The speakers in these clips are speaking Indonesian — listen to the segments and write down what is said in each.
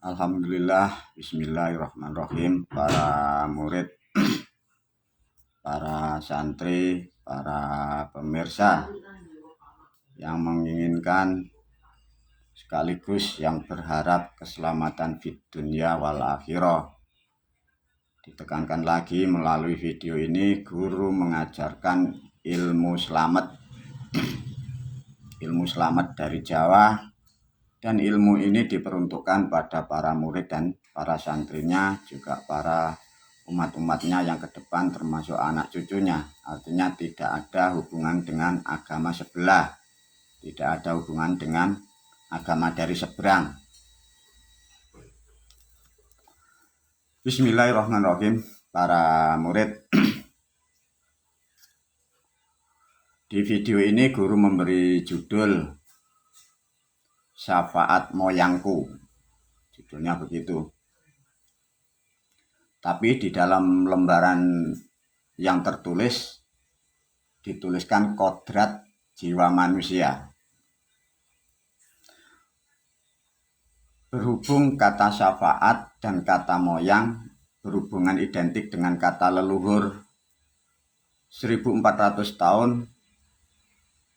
Alhamdulillah, bismillahirrahmanirrahim. Para murid, para santri, para pemirsa yang menginginkan sekaligus yang berharap keselamatan fid dunya wal akhirah. Ditekankan lagi melalui video ini, guru mengajarkan ilmu selamat. Ilmu selamat dari Jawa. Dan ilmu ini diperuntukkan pada para murid dan para santrinya, juga para umat-umatnya yang ke depan termasuk anak cucunya. Artinya tidak ada hubungan dengan agama sebelah, tidak ada hubungan dengan agama dari seberang. Bismillahirrahmanirrahim. Para murid, di video ini guru memberi judul Syafaat Moyangku, judulnya begitu. Tapi di dalam lembaran yang tertulis dituliskan kodrat jiwa manusia. Berhubung kata syafaat dan kata moyang berhubungan identik dengan kata leluhur 1400 tahun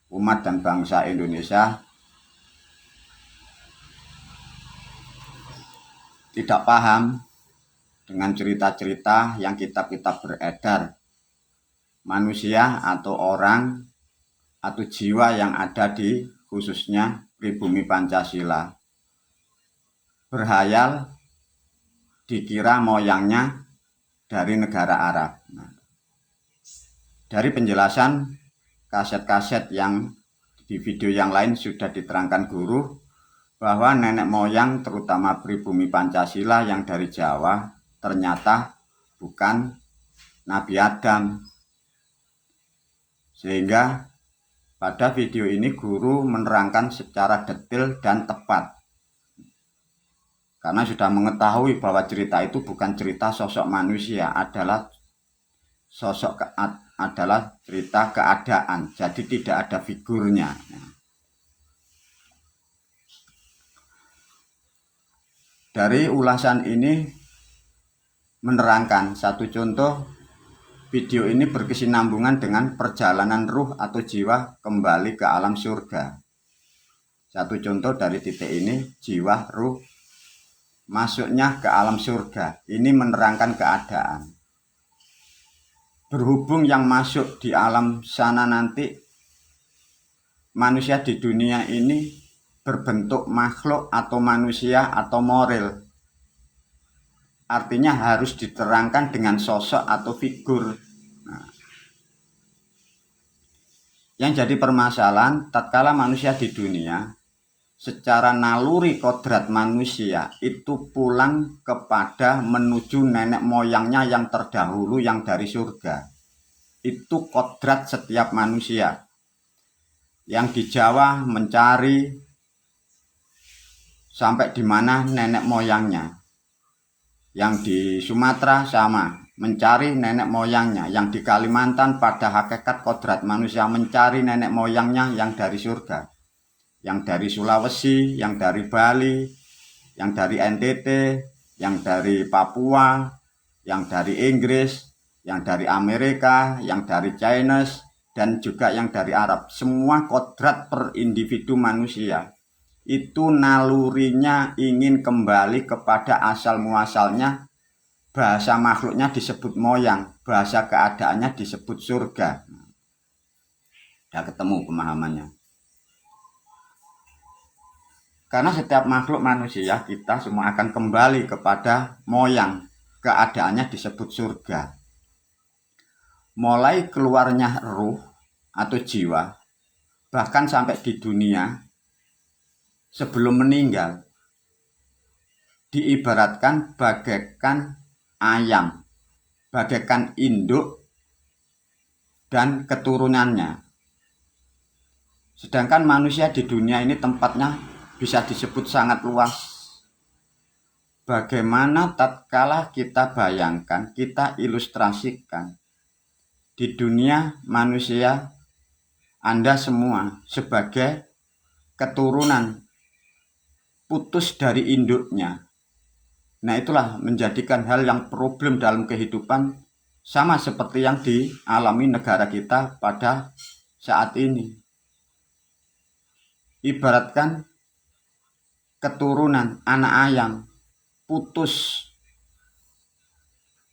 umat dan bangsa Indonesia tidak paham dengan cerita-cerita yang kitab-kitab beredar. Manusia atau orang atau jiwa yang ada di khususnya pribumi Pancasila berhayal dikira moyangnya dari negara Arab. Dari penjelasan kaset-kaset yang di video yang lain sudah diterangkan guru bahwa nenek moyang terutama pribumi Pancasila yang dari Jawa ternyata bukan Nabi Adam. Sehingga pada video ini guru menerangkan secara detail dan tepat. Karena sudah mengetahui bahwa cerita itu bukan cerita sosok manusia, adalah cerita keadaan. Jadi tidak ada figurnya. Dari ulasan ini menerangkan satu contoh, video ini berkesinambungan dengan perjalanan ruh atau jiwa kembali ke alam surga. Satu contoh dari titik ini, jiwa ruh masuknya ke alam surga. Ini menerangkan keadaan. Berhubung yang masuk di alam sana nanti, manusia di dunia ini berbentuk makhluk atau manusia atau moral. Artinya harus diterangkan dengan sosok atau figur. Yang jadi permasalahan, tatkala manusia di dunia, secara naluri kodrat manusia itu pulang kepada menuju nenek moyangnya yang terdahulu yang dari surga. Itu kodrat setiap manusia. Yang di Jawa mencari sampai di mana nenek moyangnya. Yang di Sumatera sama, mencari nenek moyangnya. Yang di Kalimantan pada hakikat kodrat manusia mencari nenek moyangnya yang dari surga. Yang dari Sulawesi, yang dari Bali, yang dari NTT, yang dari Papua, yang dari Inggris, yang dari Amerika, yang dari China, dan juga yang dari Arab. Semua kodrat per individu manusia itu nalurinya ingin kembali kepada asal muasalnya. Bahasa makhluknya disebut moyang, bahasa keadaannya disebut surga. Sudah ketemu pemahamannya. Karena setiap makhluk manusia, kita semua akan kembali kepada moyang, keadaannya disebut surga. Mulai keluarnya ruh atau jiwa, bahkan sampai di dunia, sebelum meninggal, diibaratkan bagaikan ayam, bagaikan induk dan keturunannya. Sedangkan manusia di dunia ini tempatnya bisa disebut sangat luas. Bagaimana tatkala kita bayangkan, kita ilustrasikan, di dunia manusia Anda semua sebagai keturunan putus dari induknya. Nah, itulah menjadikan hal yang problem dalam kehidupan sama seperti yang dialami negara kita pada saat ini. Ibaratkan keturunan anak ayam putus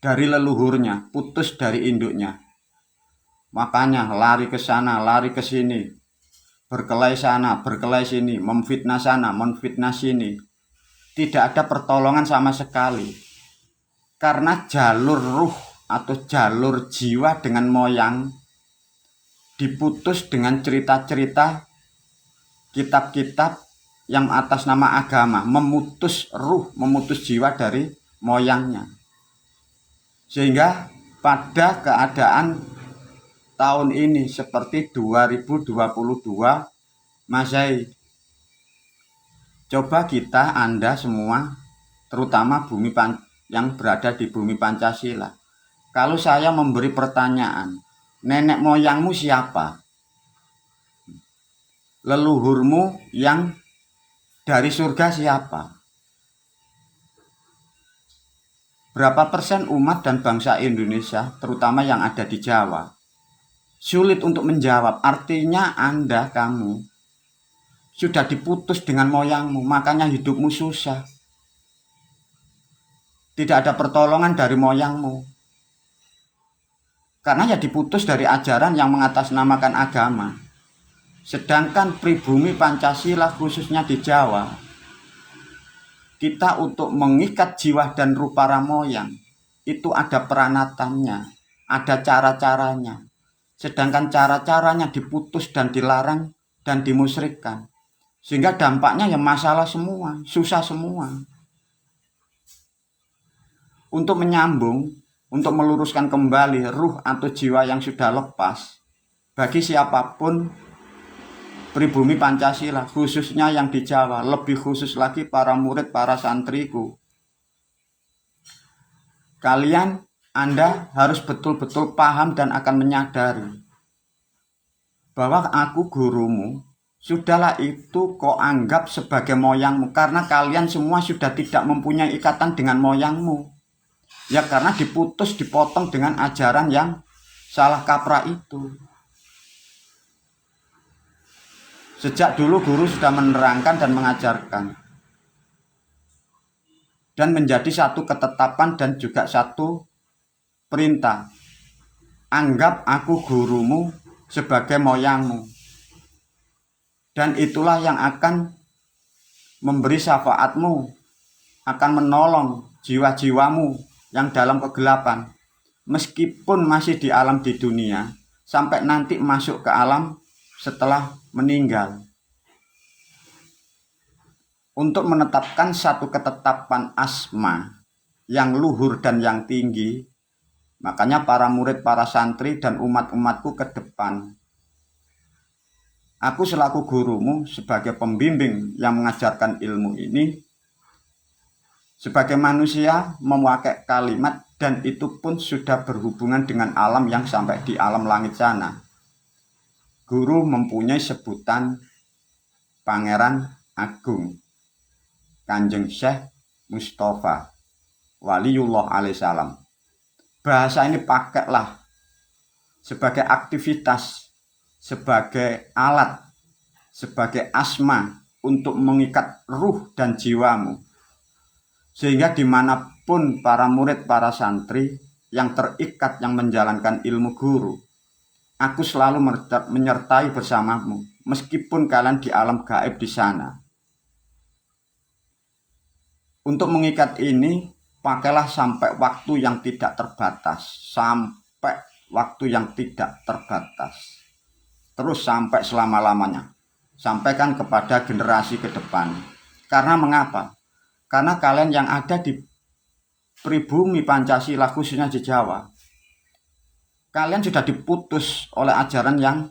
dari leluhurnya, putus dari induknya. Makanya lari ke sana, lari ke sini, berkelahi sana, berkelahi sini, memfitnah sana, memfitnah sini. Tidak ada pertolongan sama sekali. Karena jalur ruh atau jalur jiwa dengan moyang diputus dengan cerita-cerita kitab-kitab yang atas nama agama, memutus ruh, memutus jiwa dari moyangnya. Sehingga pada keadaan tahun ini seperti 2022 Masehi, coba kita, Anda semua, terutama yang berada di bumi Pancasila, kalau saya memberi pertanyaan, nenek moyangmu siapa? Leluhurmu yang dari surga siapa? Berapa persen umat dan bangsa Indonesia, terutama yang ada di Jawa, sulit untuk menjawab. Artinya Anda, kamu, sudah diputus dengan moyangmu, makanya hidupmu susah. Tidak ada pertolongan dari moyangmu. Karena ya diputus dari ajaran yang mengatasnamakan agama. Sedangkan pribumi Pancasila khususnya di Jawa, kita untuk mengikat jiwa dan ruh para moyang, itu ada peranatannya, ada cara-caranya. Sedangkan cara-caranya diputus dan dilarang dan dimusyrikkan. Sehingga dampaknya ya masalah semua, susah semua. Untuk menyambung, untuk meluruskan kembali ruh atau jiwa yang sudah lepas, bagi siapapun pribumi Pancasila, khususnya yang di Jawa, lebih khusus lagi para murid, para santriku, kalian, Anda harus betul-betul paham dan akan menyadari bahwa aku gurumu. Sudahlah, itu kau anggap sebagai moyangmu, karena kalian semua sudah tidak mempunyai ikatan dengan moyangmu. Ya karena diputus, dipotong dengan ajaran yang salah kaprah itu. Sejak dulu guru sudah menerangkan dan mengajarkan. Dan menjadi satu ketetapan dan juga satu perintah. Anggap aku gurumu sebagai moyangmu. Dan itulah yang akan memberi syafaatmu, akan menolong jiwa-jiwamu yang dalam kegelapan. Meskipun masih di alam di dunia, sampai nanti masuk ke alam setelah meninggal. Untuk menetapkan satu ketetapan asma yang luhur dan yang tinggi, makanya para murid, para santri dan umat-umatku ke depan, aku selaku gurumu sebagai pembimbing yang mengajarkan ilmu ini, sebagai manusia memakai kalimat, dan itu pun sudah berhubungan dengan alam yang sampai di alam langit sana. Guru mempunyai sebutan Pangeran Agung Kanjeng Syekh Mustafa Waliullah alaihissalam. Bahasa ini pakailah sebagai aktivitas, sebagai alat, sebagai asma untuk mengikat ruh dan jiwamu. Sehingga dimanapun para murid, para santri yang terikat, yang menjalankan ilmu guru, aku selalu menyertai bersamamu, meskipun kalian di alam gaib di sana. Untuk mengikat ini, pakailah sampai waktu yang tidak terbatas, sampai waktu yang tidak terbatas, terus sampai selama-lamanya, sampaikan kepada generasi ke depan. Karena mengapa? Karena kalian yang ada di pribumi Pancasila, khususnya di Jawa, kalian sudah diputus oleh ajaran yang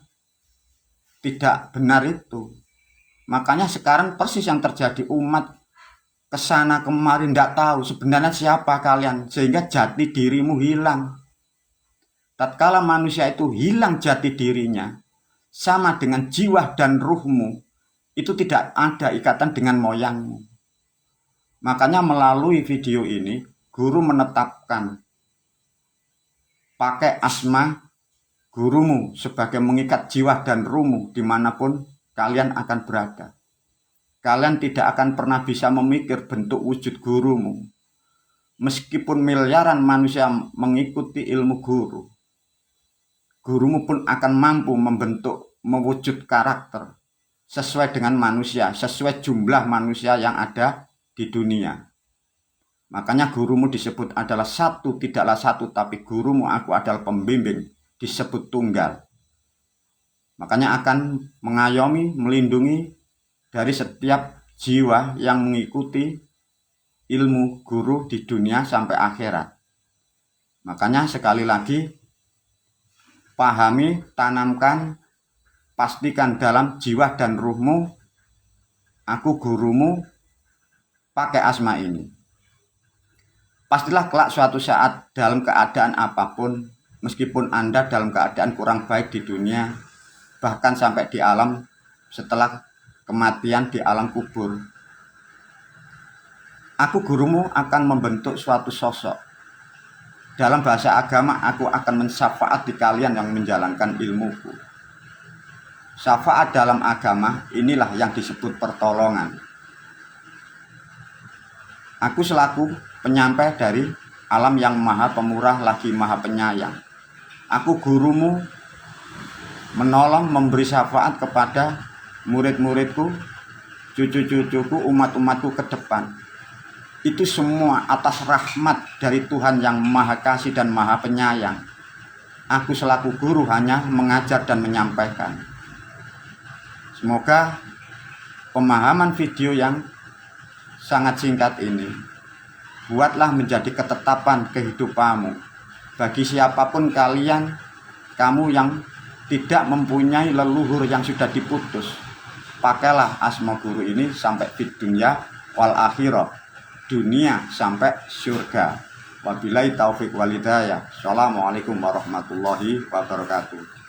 tidak benar itu. Makanya sekarang persis yang terjadi, umat kesana kemarin tidak tahu sebenarnya siapa kalian, sehingga jati dirimu hilang. Tatkala manusia itu hilang jati dirinya, sama dengan jiwa dan ruhmu, itu tidak ada ikatan dengan moyangmu. Makanya melalui video ini, guru menetapkan pakai asma gurumu sebagai mengikat jiwa dan ruhmu dimanapun kalian akan berada. Kalian tidak akan pernah bisa memikir bentuk wujud gurumu. Meskipun miliaran manusia mengikuti ilmu guru, gurumu pun akan mampu membentuk, mewujud karakter sesuai dengan manusia, sesuai jumlah manusia yang ada di dunia. Makanya gurumu disebut adalah satu, tidaklah satu, tapi gurumu aku adalah pembimbing, disebut tunggal. Makanya akan mengayomi, melindungi dari setiap jiwa yang mengikuti ilmu guru di dunia sampai akhirat. Makanya sekali lagi, pahami, tanamkan, pastikan dalam jiwa dan ruhmu, aku gurumu, pakai asma ini. Pastilah kelak suatu saat dalam keadaan apapun, meskipun Anda dalam keadaan kurang baik di dunia, bahkan sampai di alam setelah kematian di alam kubur, aku gurumu akan membentuk suatu sosok. Dalam bahasa agama, aku akan mensyafaat di kalian yang menjalankan ilmuku. Syafaat dalam agama inilah yang disebut pertolongan. Aku selaku penyampai dari alam yang maha pemurah lagi maha penyayang. Aku gurumu menolong, memberi syafaat kepada murid-muridku, cucu-cucuku, umat-umatku ke depan. Itu semua atas rahmat dari Tuhan yang maha kasih dan maha penyayang. Aku selaku guru hanya mengajar dan menyampaikan. Semoga pemahaman video yang sangat singkat ini buatlah menjadi ketetapan kehidupanmu. Bagi siapapun kalian, kamu yang tidak mempunyai leluhur yang sudah diputus, pakailah asma guru ini sampai di dunia wal akhirah, dunia sampai surga. Wabillahi taufiq walhidayah. Assalamualaikum warahmatullahi wabarakatuh.